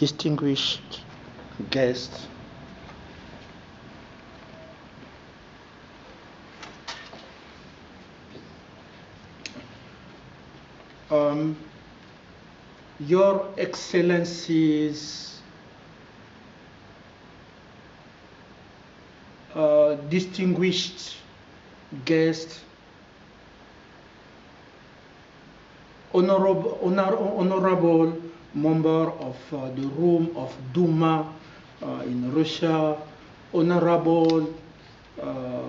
distinguished guests, Your Excellencies, distinguished guests, honorable member of the room of Duma in Russia, honorable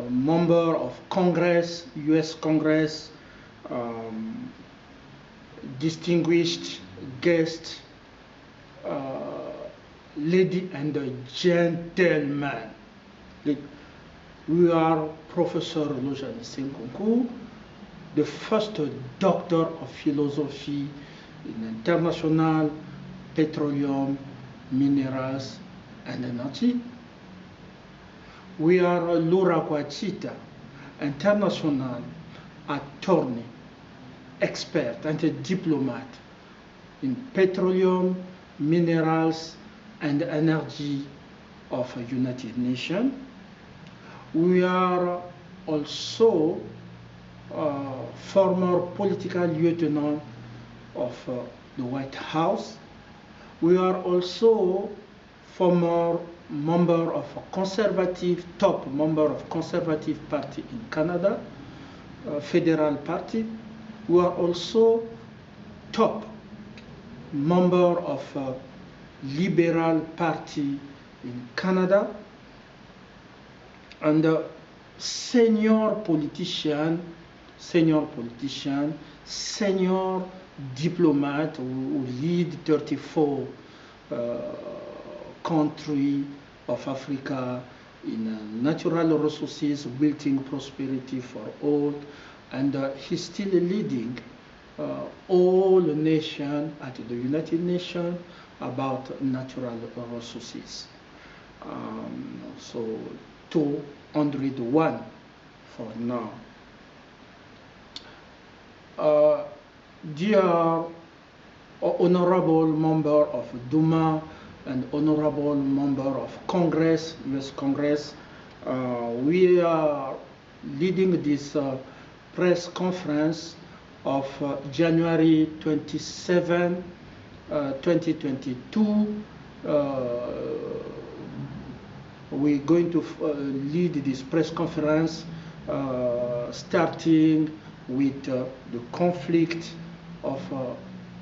member of Congress, US Congress, distinguished guests, ladies and gentlemen. We are Professor Nkounkou, the first doctor of philosophy in international petroleum, minerals, and energy. We are Laura Kwachita, international attorney, expert, and a diplomat in petroleum, minerals, and energy of the United Nations. We are also former political lieutenant of the White House. We are also former member of a top member of Conservative Party in Canada, Federal Party. We are also top member of Liberal Party in Canada, and senior politician, senior diplomat who lead 34 countries of Africa in natural resources, building prosperity for all, and he's still leading all nations at the United Nations about natural resources. So 201 for now. Dear honorable member of Duma and honorable member of Congress, US Congress, we are leading this press conference of January 27, 2022. We're going to lead this press conference starting with the conflict of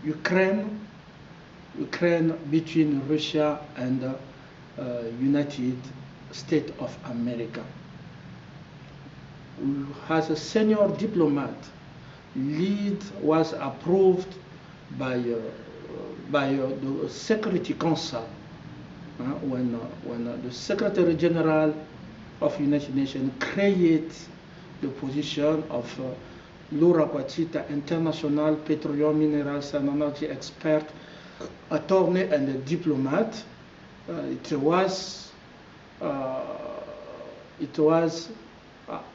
Ukraine between Russia and United States of America. As a senior diplomat, lead was approved by the Security Council when the Secretary General of United Nations created the position of Laura Kwachita, international petroleum, minerals, and energy expert, attorney, and a diplomat. It was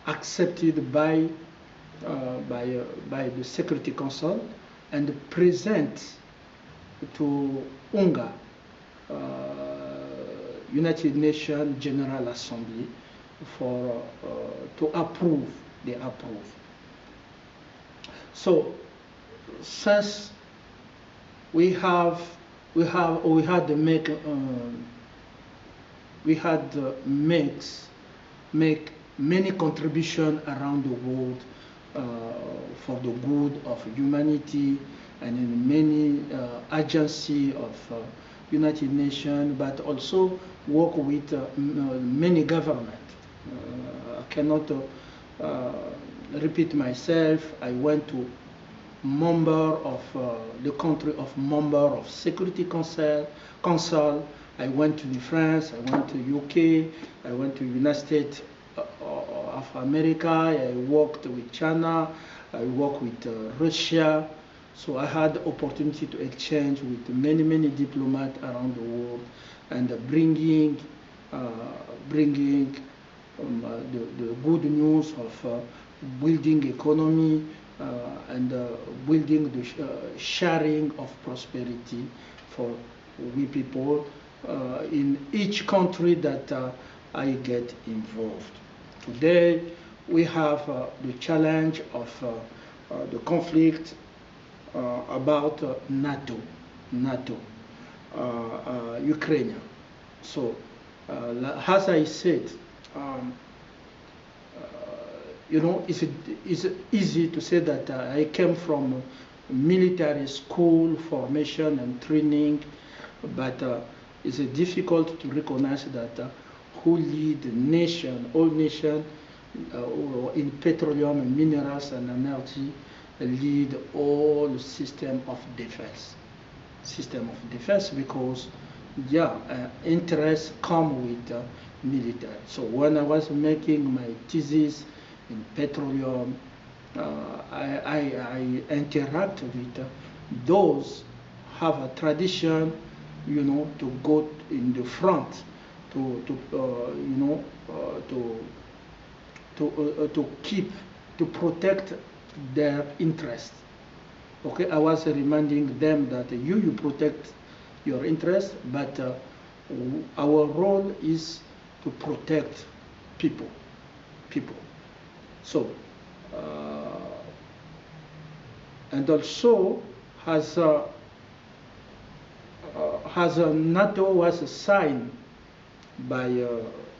accepted by the Security Council and present to UNGA, United Nations General Assembly, for to approve. They approve. So since we had to make many contributions around the world for the good of humanity, and in many agencies of United Nations, but also work with many governments. I cannot repeat myself. I went to member of the country of member of Security Council. I went to France. I went to UK. I went to United States of America. I worked with China. I worked with Russia. So I had the opportunity to exchange with many diplomats around the world, and bringing the good news of building economy and building the sharing of prosperity for we people in each country that I get involved. Today, we have the challenge of the conflict about Nato, Ukraine. So, as I said, you know, it's easy to say that I came from military school formation and training, but it's difficult to recognize that who lead nation, all nation in petroleum and minerals and energy lead all system of defense. Because interests come with military. So when I was making my thesis in petroleum, I interact with those have a tradition, you know, to go in the front to protect their interests. Okay, I was reminding them that you protect your interests, but our role is to protect people. So, and also has NATO was signed by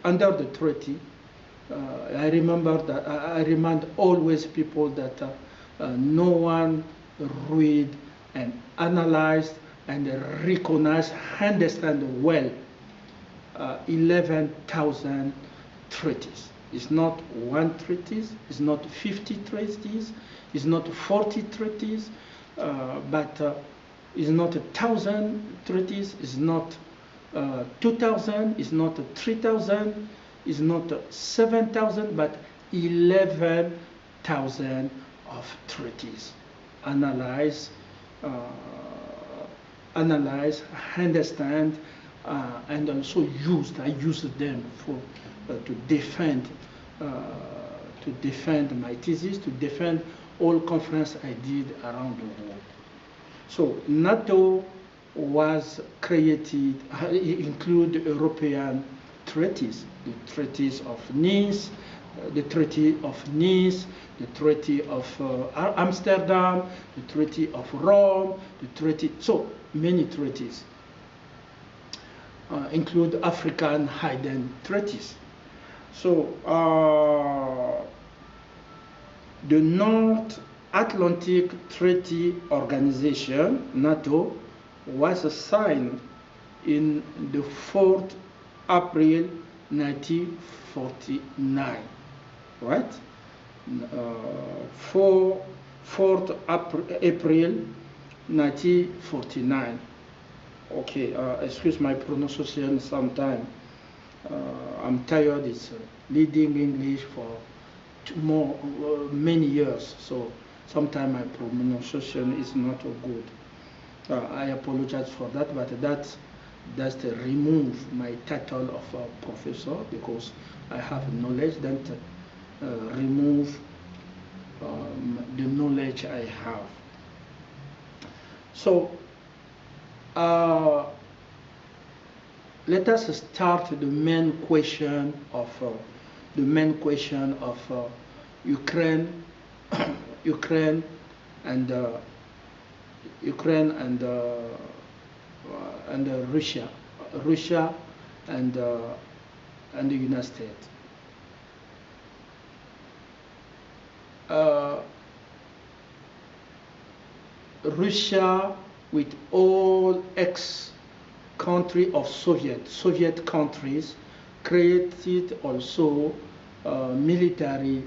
under the treaty. I remember that I remind always people that no one read and analyze and recognize, understand well 11,000 treaties. It's not one treaty, it's not 50 treaties, it's not 40 treaties, but it's not 1,000 treaties, it's not 2,000, it's not 3,000, it's not 7,000, but 11,000 of treaties. Analyze, understand, and also used. I use them for to defend my thesis, to defend all conference I did around the world. So NATO was created, include European treaties, the treaties of Nice, the Treaty of Nice, the Treaty of Amsterdam, the Treaty of Rome, the treaty, so many treaties. Include African hidden treaties. So the North Atlantic Treaty Organization, NATO, was signed in the 4th April 1949, right? 4th April 1949. Okay, excuse my pronunciation sometime. I'm tired, it's leading English for many years, so sometimes my pronunciation is not good. I apologize for that, but that's to remove my title of professor, because I have knowledge, that remove the knowledge I have. So let us start the main question of Ukraine, Ukraine and Russia and the United States. Russia, with all ex-country of Soviet countries, created also military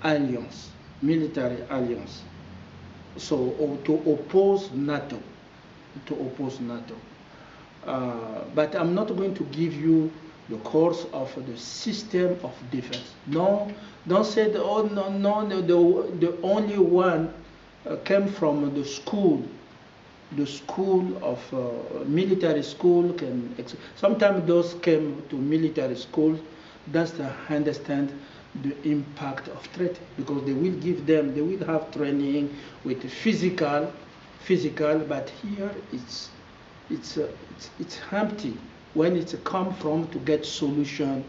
alliance. So to oppose NATO. But I'm not going to give you the course of the system of defense. No, don't say, oh no, the only one came from the school of military school. Sometimes those came to military school. That's to understand the impact of treaty, because they will have training with physical, but here it's it's empty when it's come from to get solution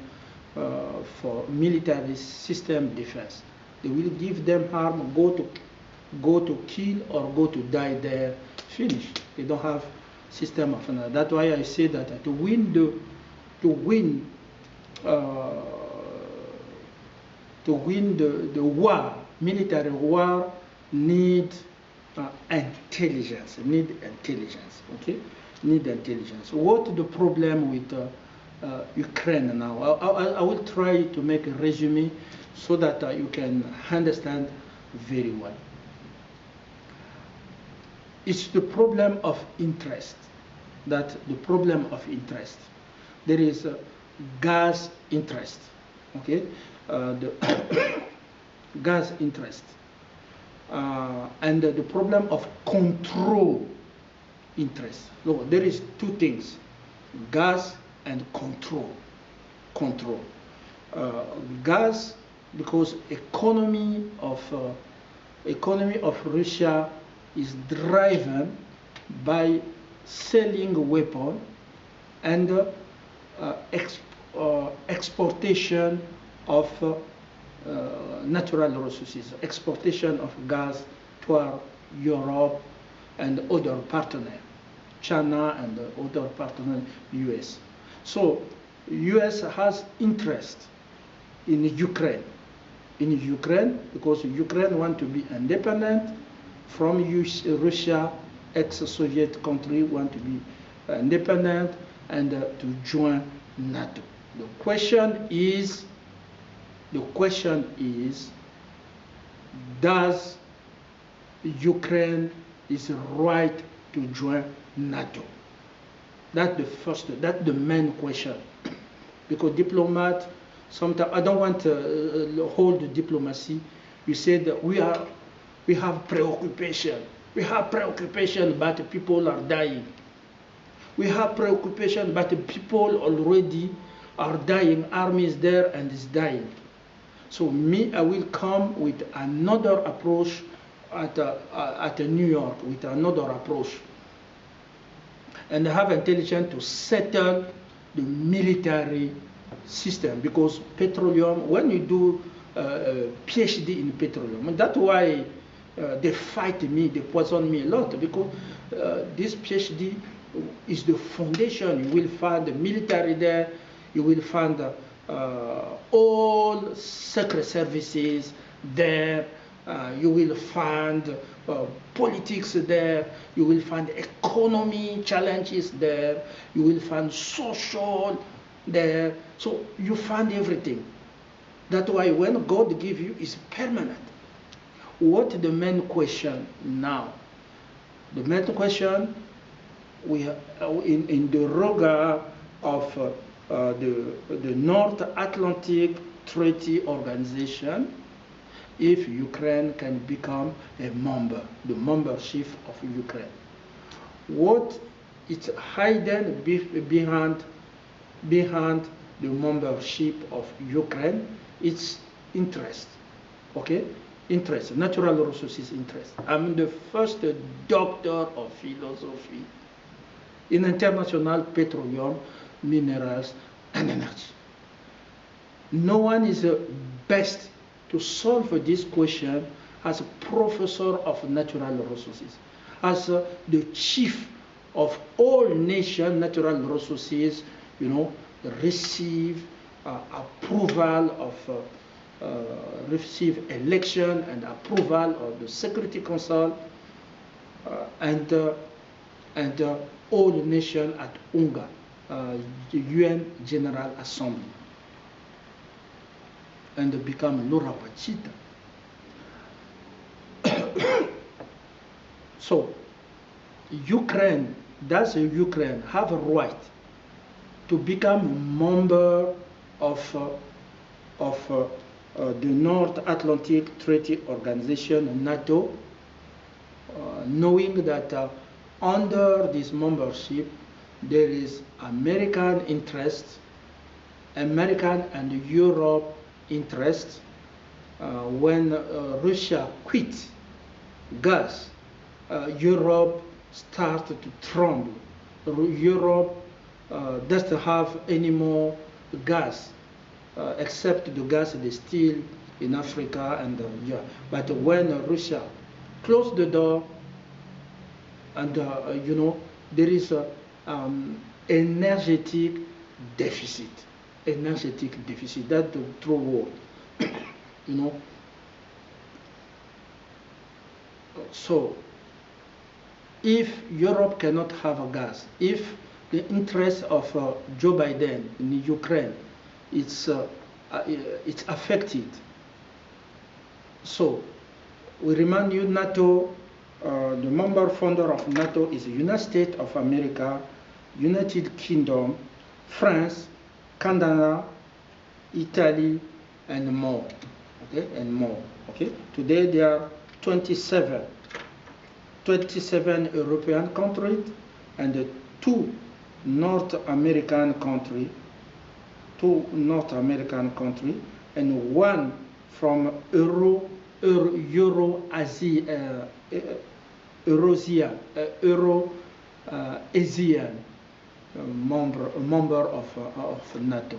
for military system defense. They will give them arm, go to kill or go to die there, finish. They don't have system of another. That's why I say that to win the war, military war, need intelligence. Okay, need intelligence. What the problem with Ukraine now? I will try to make a resume so that you can understand very well. It's the problem of interest. That the problem of interest. There is gas interest. Okay, the gas interest, and the problem of control interest. So there is two things: gas and control. Gas, because economy of Russia is driven by selling weapons and exportation of natural resources, exportation of gas to Europe and other partners, China and other partners, US. So US has interest in Ukraine. Because Ukraine wants to be independent from Russia, ex-Soviet country want to be independent and to join NATO. The question is, does Ukraine is right to join NATO? That's the main question. Because diplomat, sometimes I don't want to hold the diplomacy. You said that we have preoccupation. We have preoccupation, but people are dying. We have preoccupation, but people already are dying. Army is there and is dying. So I will come with another approach at New York, with another approach, and have intelligence to settle the military system. Because petroleum, when you do PhD in petroleum, that's why they fight me, they poison me a lot, because this PhD is the foundation. You will find the military there, you will find all secret services there, you will find politics there, you will find economy challenges there, you will find social there. So you find everything. That's why when God gives you, is permanent. What the main question now? The main question, we have, in the regard of the North Atlantic Treaty Organization, if Ukraine can become a member, the membership of Ukraine. What is hidden behind the membership of Ukraine? It's interest. Okay? Interest, natural resources interest. I'm the first doctor of philosophy in international petroleum, minerals, and energy. No one is best to solve this question as a professor of natural resources, as the chief of all nation natural resources, receive approval of receive election and approval of the Security Council and all nations at UNGA, the UN General Assembly, and become Laura Pachita. So, does Ukraine have a right to become a member of the North Atlantic Treaty Organization, NATO, knowing that under this membership there is American interest, American and Europe interest. When Russia quit gas, Europe started to tremble. Europe doesn't have any more gas, except the gas they steal in Africa and yeah. But when Russia closed the door, and you know, there is a energetic deficit. Energetic deficit. That's the true word. You know. So, if Europe cannot have a gas, if the interest of Joe Biden in Ukraine it's affected. So, we remind you, NATO, the member founder of NATO is the United States of America, United Kingdom, France, Canada, Italy, and more. Okay, and more. Okay, today there are 27 European countries and 2 North American countries, and 1 from Euro-Asian member of NATO.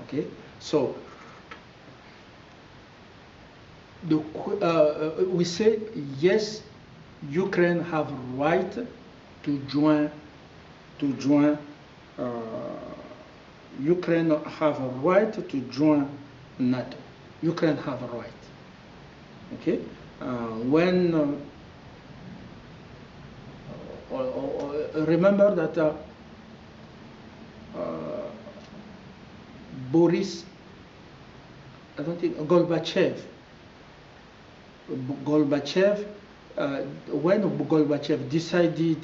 Okay, so we say yes, Ukraine have right to join. Ukraine have a right to join NATO. Ukraine have a right. Okay, when remember that Boris, I don't think Gorbachev, when Gorbachev decided,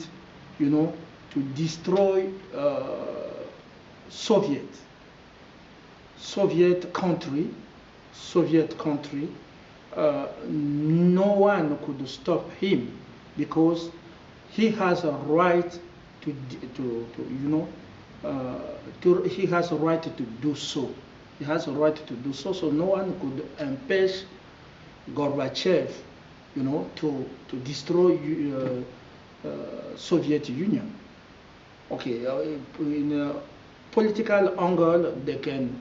you know, to destroy Soviet country, no one could stop him because he has a right to you know, he has a right to do so. He has a right to do so. So no one could impede Gorbachev, you know, to destroy Soviet Union. Okay, in a political angle, they can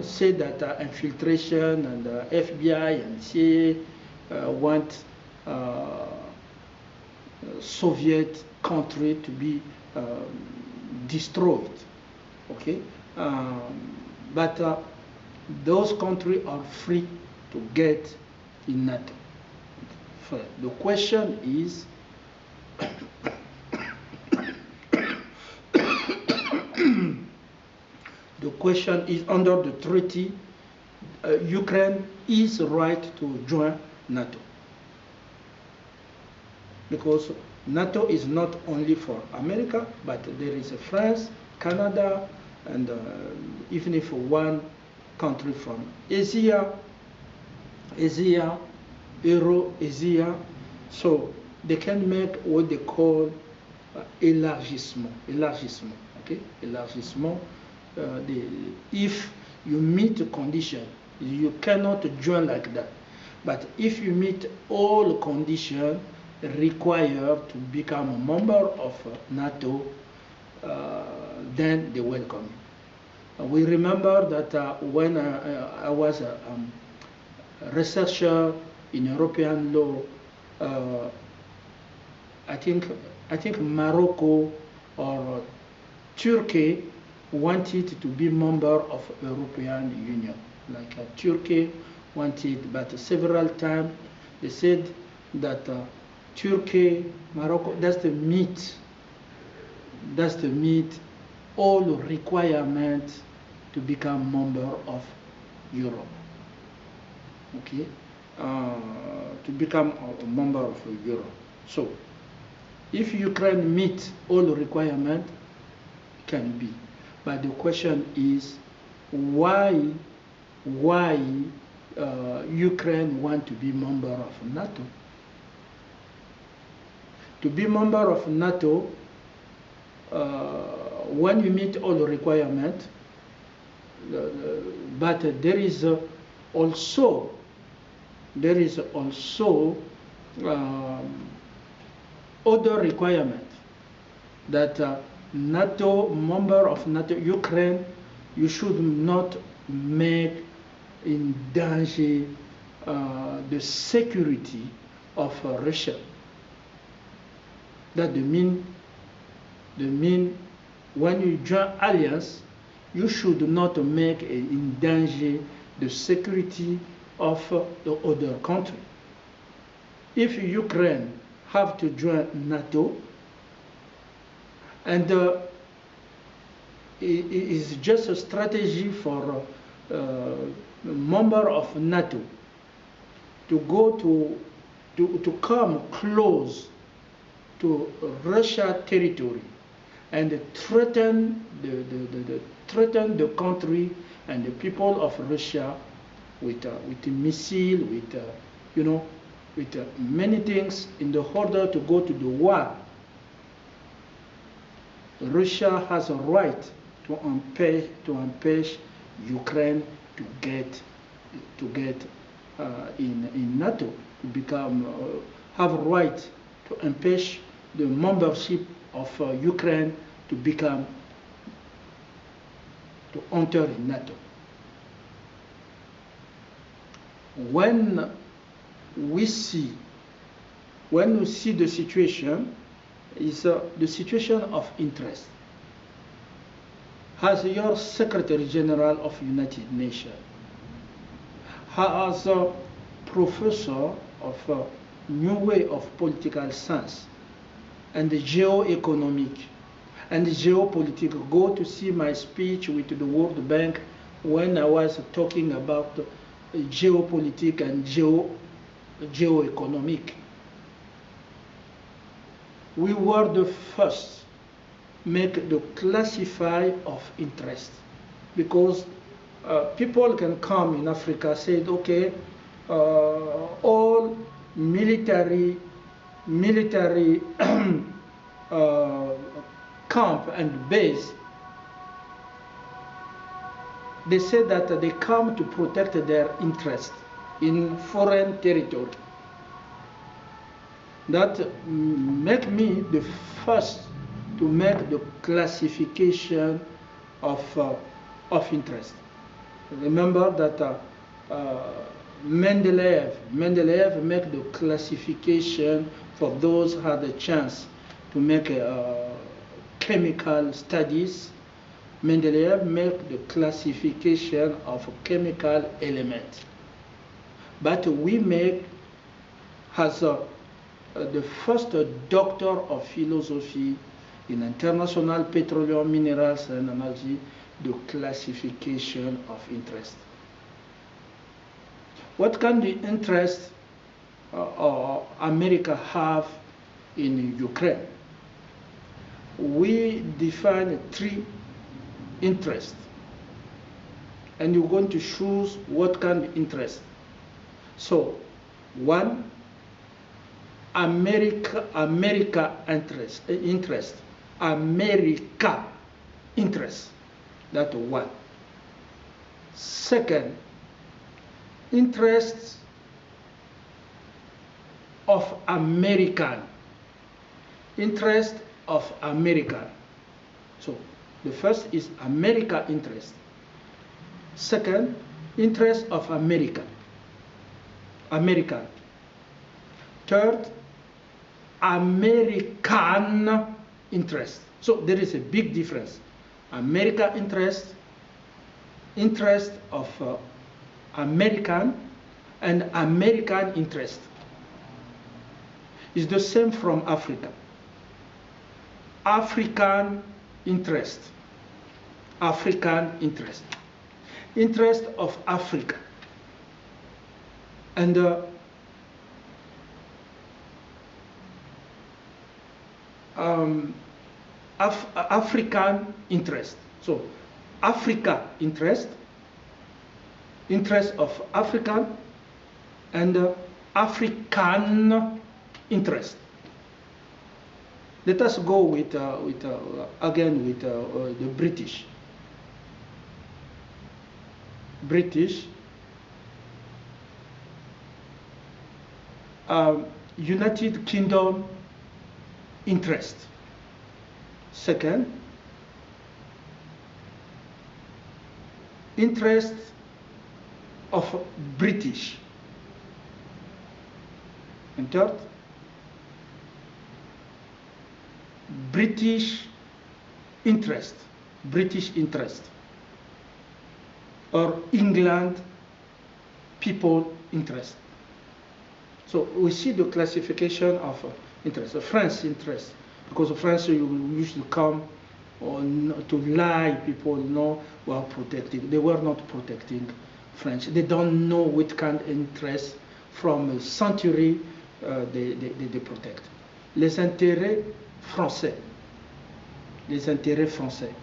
say that infiltration and FBI and CIA want Soviet country to be destroyed. Okay, but those countries are free to get in NATO. The question is, under the treaty, Ukraine is right to join NATO. Because NATO is not only for America, but there is France, Canada, and even if 1 country from Asia, Euro-Asia, so they can make what they call élargissement. Okay, élargissement. If you meet the condition, you cannot join like that. But if you meet all conditions required to become a member of NATO, then they welcome you. We remember that when I was a researcher in European law, I think Morocco or Turkey wanted to be member of European Union. Like Turkey wanted, but several times they said that Turkey, Morocco doesn't meet all requirements to become member of Europe. Okay, to become a member of Europe. So, if Ukraine meets all the requirements, it can be. But the question is, why Ukraine want to be member of NATO? To be member of NATO, when you meet all the requirements, but there is also other requirement that NATO, member of NATO, Ukraine, you should not make in danger the security of Russia. That mean when you join alliance, you should not make in danger the security of the other country. If Ukraine have to join NATO, and it is just a strategy for member of NATO to go to come close to Russia territory and threaten the country and the people of Russia with missile, with many things in the order to go to the war. Russia has a right to impede Ukraine to get in NATO, to become have a right to impede the membership of Ukraine to enter in NATO. When we see the situation, is the situation of interest. As your Secretary General of United Nations, as a professor of a new way of political science and geo-economic and geopolitics, go to see my speech with the World Bank when I was talking about geopolitics and geo-economic. We were the first make the classify of interest, because people can come in Africa, say, okay, all military camp and base, they say that they come to protect their interest in foreign territory. That make me the first to make the classification of interest. Remember that Mendeleev make the classification for those who had a chance to make chemical studies. Mendeleev make the classification of chemical element. But we make as the first doctor of philosophy in international petroleum, minerals, and energy, the classification of interest. What can the interest America have in Ukraine? We define 3 interests, and you're going to choose what kind of interest. So, 1, America interest, America interest. That's 1. Second, interests of American. Interest of American. So the first is America interest. Second, interest of America. American. Third, American interest. So there is a big difference. America interest, interest of American, and American interest. Is the same from Africa. African interest. African interest. Interest of Africa. And African interest. So Africa interest, interest of African, and African interest. Let us go with again with the British. British, United Kingdom interest. Second, interest of British. And third, British interest, or England people interest. So we see the classification of interest. France interest, because France used to come to lie, people know were protecting. They were not protecting French. They don't know what kind of interest from a century they protect. Les intérêts français. Les intérêts français.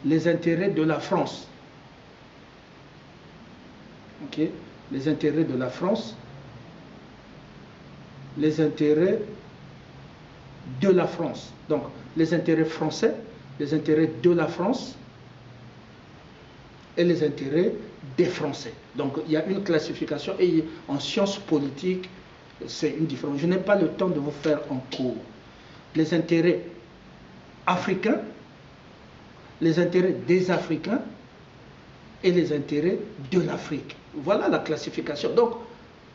Les intérêts de la France. Okay. Les intérêts de la France, les intérêts de la France. Donc, les intérêts français, les intérêts de la France et les intérêts des Français. Donc, il y a une classification et en sciences politiques, c'est une différence. Je n'ai pas le temps de vous faire en cours. Les intérêts africains, les intérêts des Africains et les intérêts de l'Afrique. Voilà la classification. Donc,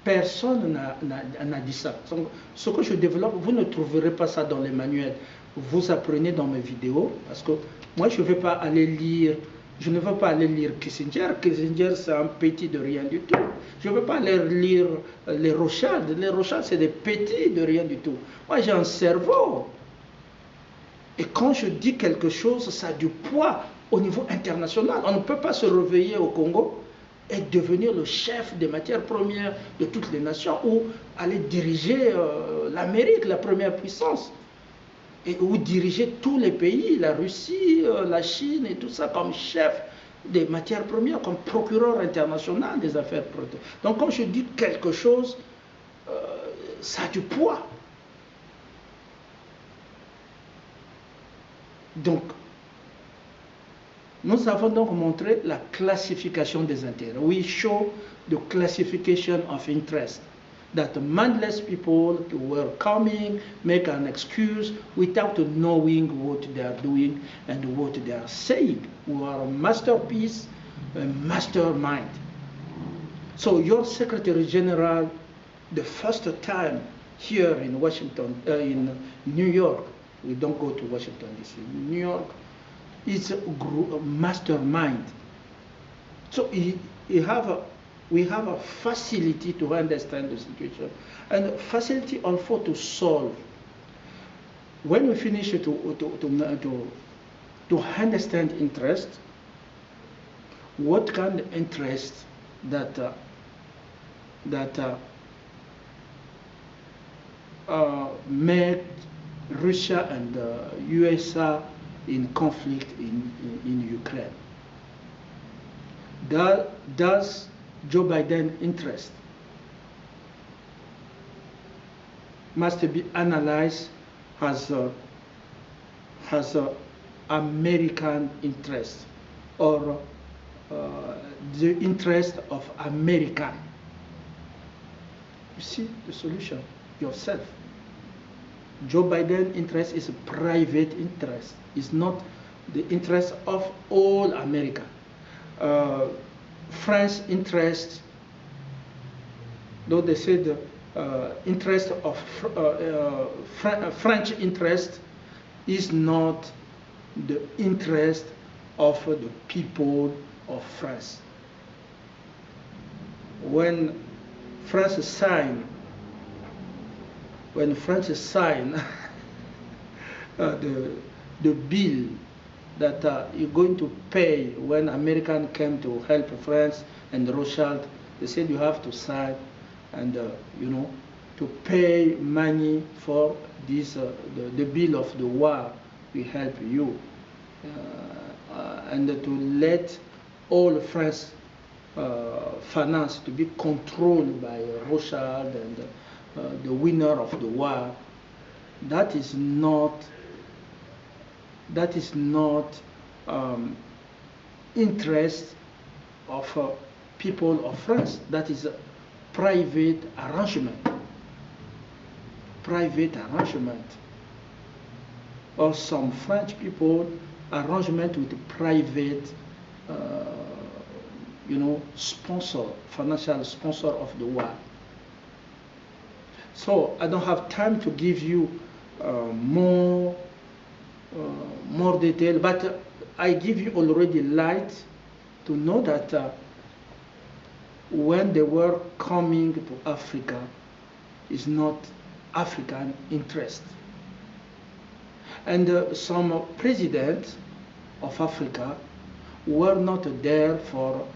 personne n'a dit ça. Donc, ce que je développe, vous ne trouverez pas ça dans les manuels. Vous apprenez dans mes vidéos, parce que moi, je ne veux pas aller lire, je ne veux pas aller lire Kissinger. Kissinger, c'est un petit de rien du tout. Je ne veux pas aller lire les Rothschild. Les Rothschild, c'est des petits de rien du tout. Moi, j'ai un cerveau. Et quand je dis quelque chose, ça a du poids au niveau international. On ne peut pas se réveiller au Congo et devenir le chef des matières premières de toutes les nations, ou aller diriger l'Amérique, la première puissance, et ou diriger tous les pays, la Russie, la Chine et tout ça, comme chef des matières premières, comme procureur international des affaires protégées. Donc quand je dis quelque chose, ça a du poids. Donc, nous avons donc montré la classification des intérêts. We show the classification of interest. That mindless people were coming, make an excuse without knowing what they are doing and what they are saying. We are a masterpiece, a mastermind. So your Secretary General, the first time here in Washington, in New York, we don't go to Washington DC, New York, is a mastermind. So we have a facility to understand the situation, and a facility also to solve. When we finish to understand interest, what kind of interest that made Russia and USA in conflict in Ukraine. Does Joe Biden interest must be analyzed as American interest, or the interest of America. You see the solution yourself. Joe Biden's interest is a private interest. It's not the interest of all America. France's interest, though they said interest of French interest is not the interest of the people of France. When France signed the bill that you're going to pay when Americans came to help France and Rothschild, they said you have to sign and to pay money for this the bill of the war. We help you and to let all France finance to be controlled by Rothschild and the winner of the war. That is not interest of people of France. That is a private arrangement. private arrangement, or some French people arrangement with private, sponsor, financial sponsor of the war. So I don't have time to give you more detail, but I give you already light to know that when they were coming to Africa, is not African interest. And some presidents of Africa were not there for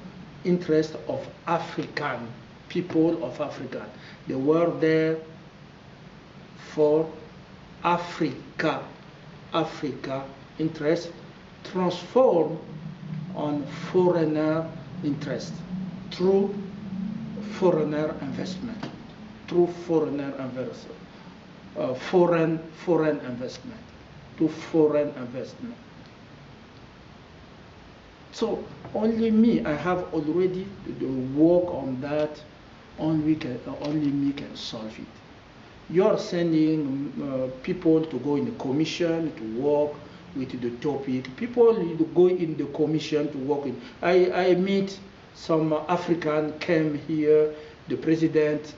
interest of African, people of Africa. They were there for Africa interest transformed on foreigner interest through foreigner investment, through foreigner investment, foreign investment, to foreign investment. So only me, I have already the work on that. Only me can solve it. You're sending people to go in the commission to work with the topic. People go in the commission to work with. I meet some African came here. The president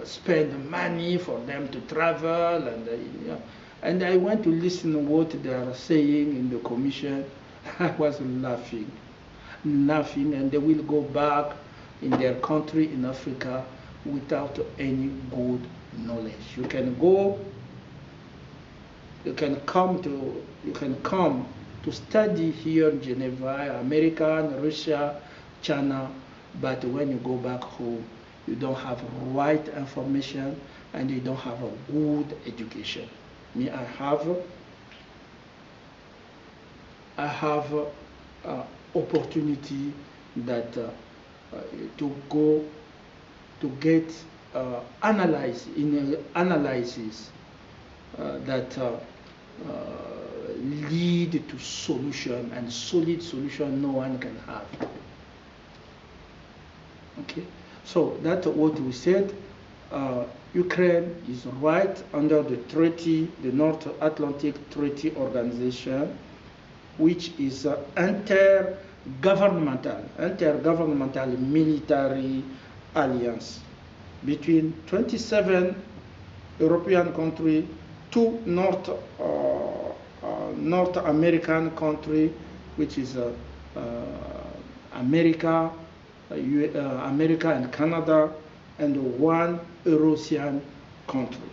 spend money for them to travel, and I went to listen to what they are saying in the commission. I was laughing, and they will go back in their country in Africa without any good knowledge. You can go, you can come to study here in Geneva, America, Russia, China, but when you go back home, you don't have right information and you don't have a good education. Me, I have opportunity that to go to get analysis that lead to solution, and solid solution no one can have. Okay, so that's what we said. Ukraine is right under the treaty, the North Atlantic Treaty Organization, which is intergovernmental military alliance between 27 European countries, 2 North American countries, which is America and Canada, and 1 Eurasian country.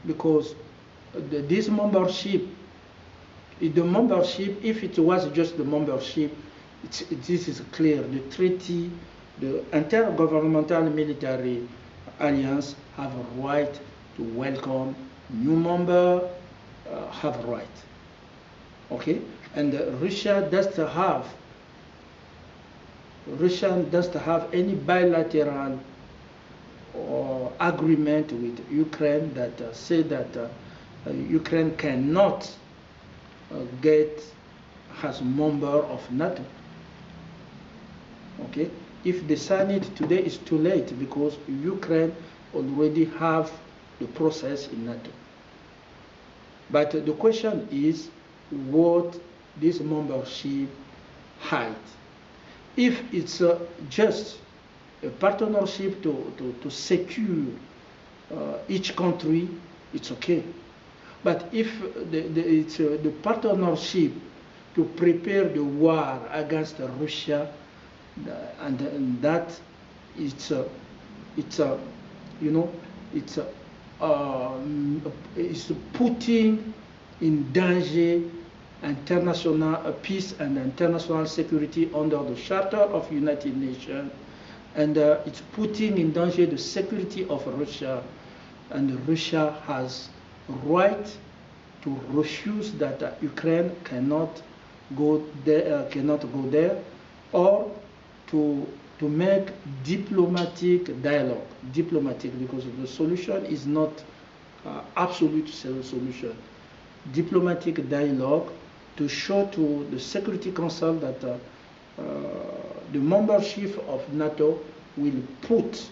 Because this membership, if it was just the membership, this is clear. The treaty, the Intergovernmental Military Alliance have a right to welcome new member, have a right. Okay, and Russia doesn't have any bilateral agreement with Ukraine that say that Ukraine cannot get as a member of Nato. Okay, if they sign it today, it's too late because Ukraine already have the process in Nato. But the question is what this membership hides. If it's just a partnership to secure each country, it's okay. But if it's the partnership to prepare the war against Russia, and that it's putting in danger international peace and international security under the Charter of United Nations, and it's putting in danger the security of Russia, and Russia has right to refuse that Ukraine cannot go there, or to make diplomatic dialogue, because the solution is not absolute solution. Diplomatic dialogue to show to the Security Council that the membership of NATO will put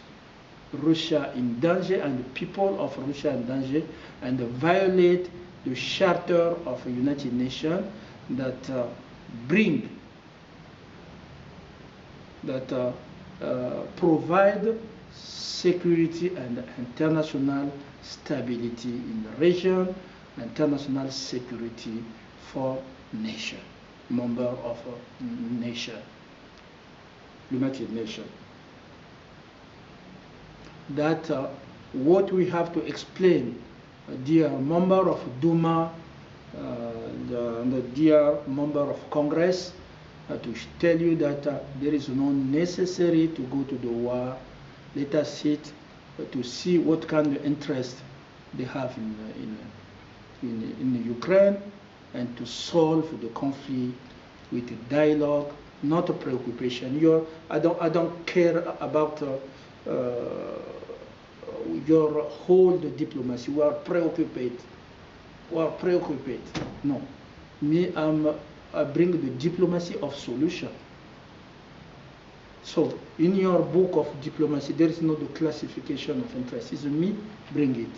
Russia in danger and the people of Russia in danger, and violate the Charter of the United Nations that provide security and international stability in the region, international security for nation, member of a nation, United Nations. That what we have to explain, dear member of Duma, the dear member of Congress, to tell you that there is no necessary to go to the war. Let us sit to see what kind of interest they have in Ukraine, and to solve the conflict with a dialogue, not a preoccupation. I don't care about your whole diplomacy. We are preoccupied. No, me, I bring the diplomacy of solution. So in your book of diplomacy, there is no the classification of interest. It's me bring it.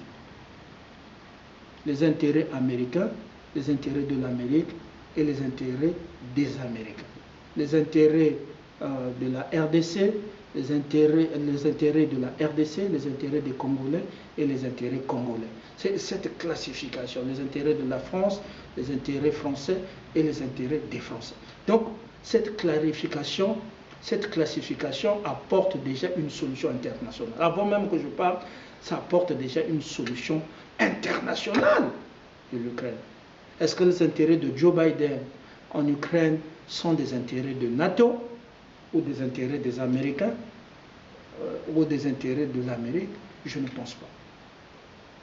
Les intérêts américains, les intérêts de l'Amérique et les intérêts des Américains. Les intérêts de la RDC, les intérêts de la RDC, les intérêts des Congolais et les intérêts congolais. C'est cette classification, les intérêts de la France, les intérêts français et les intérêts des Français. Donc, cette classification apporte déjà une solution internationale. Avant même que je parle, ça apporte déjà une solution internationale de l'Ukraine. Est-ce que les intérêts de Joe Biden en Ukraine sont des intérêts de Nato ou des intérêts des Américains ou des intérêts de l'Amérique? Je ne pense pas.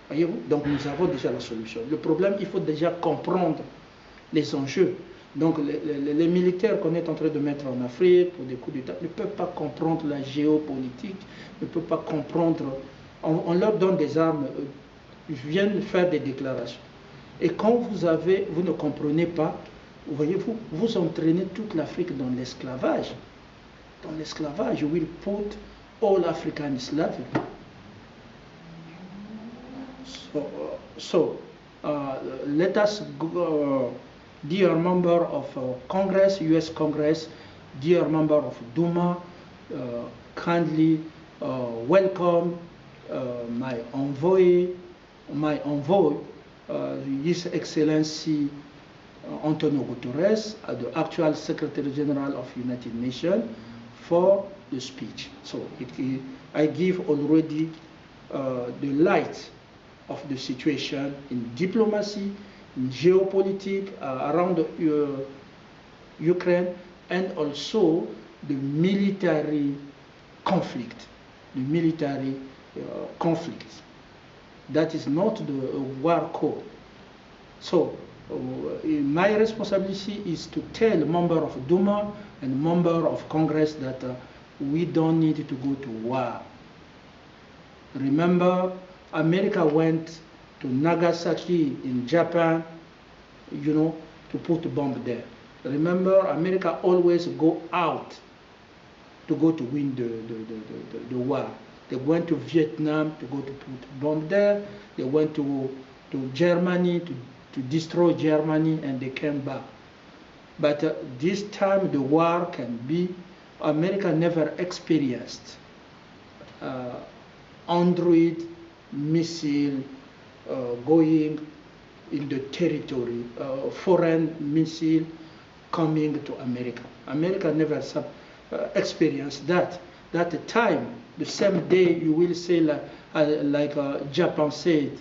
Voyez-vous? Donc nous avons déjà la solution. Le problème, il faut déjà comprendre les enjeux. Donc les militaires qu'on est en train de mettre en Afrique pour des coups d'État ne peuvent pas comprendre la géopolitique, ne peuvent pas comprendre. On leur donne des armes, viennent faire des déclarations. Et quand vous ne comprenez pas, voyez-vous, vous entraînez toute l'Afrique dans l'esclavage. Dans l'esclavage, will put all Africa in slavery. So let us go, dear member of Congress, U.S. Congress, dear member of Duma, kindly welcome my envoy, His Excellency Antonio Guterres, the actual Secretary General of United Nations, for the speech. So I give already the light of the situation in diplomacy, in geopolitics around Ukraine, and also the military conflict. The military conflict. That is not the war code. So my responsibility is to tell member of Duma and member of Congress that we don't need to go to war. Remember, America went to Nagasaki in Japan, to put a bomb there. Remember, America always go out to go to win the war. They went to Vietnam to go to put a bomb there. They went to Germany to destroy Germany, and they came back. But this time the war can be, America never experienced Android missile going in the territory, foreign missile coming to America. America never experienced that. That time, the same day, you will say like Japan said,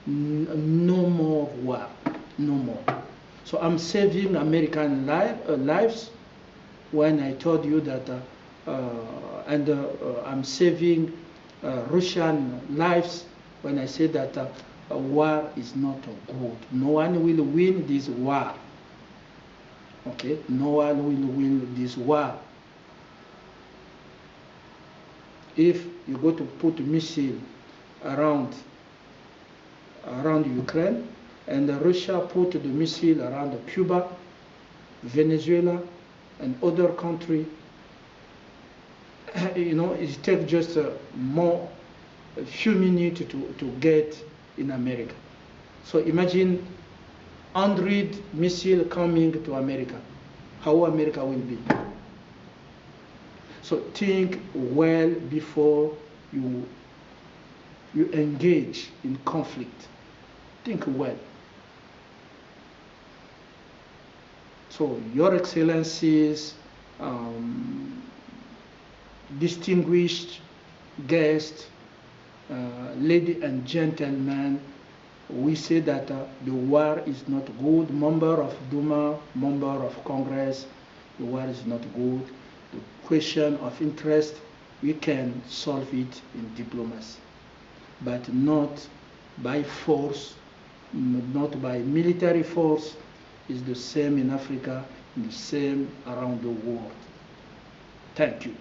no more war, no more. So I'm saving American lives when I told you that, and I'm saving Russian lives when I say that war is not good. No one will win this war. Okay, no one will win this war. If you go to put a missile around Ukraine, and Russia put the missile around Cuba, Venezuela, and other countries, it takes just a few minutes to get in America. So imagine 100 missiles coming to America, how America will be. So think well before you engage in conflict. Think well. So, Your Excellencies, distinguished guests, ladies and gentlemen, we say that the war is not good. Member of Duma, member of Congress, the war is not good. The question of interest, we can solve it in diplomacy, but not by force, not by military force. Is the same in Africa, the same around the world. Thank you.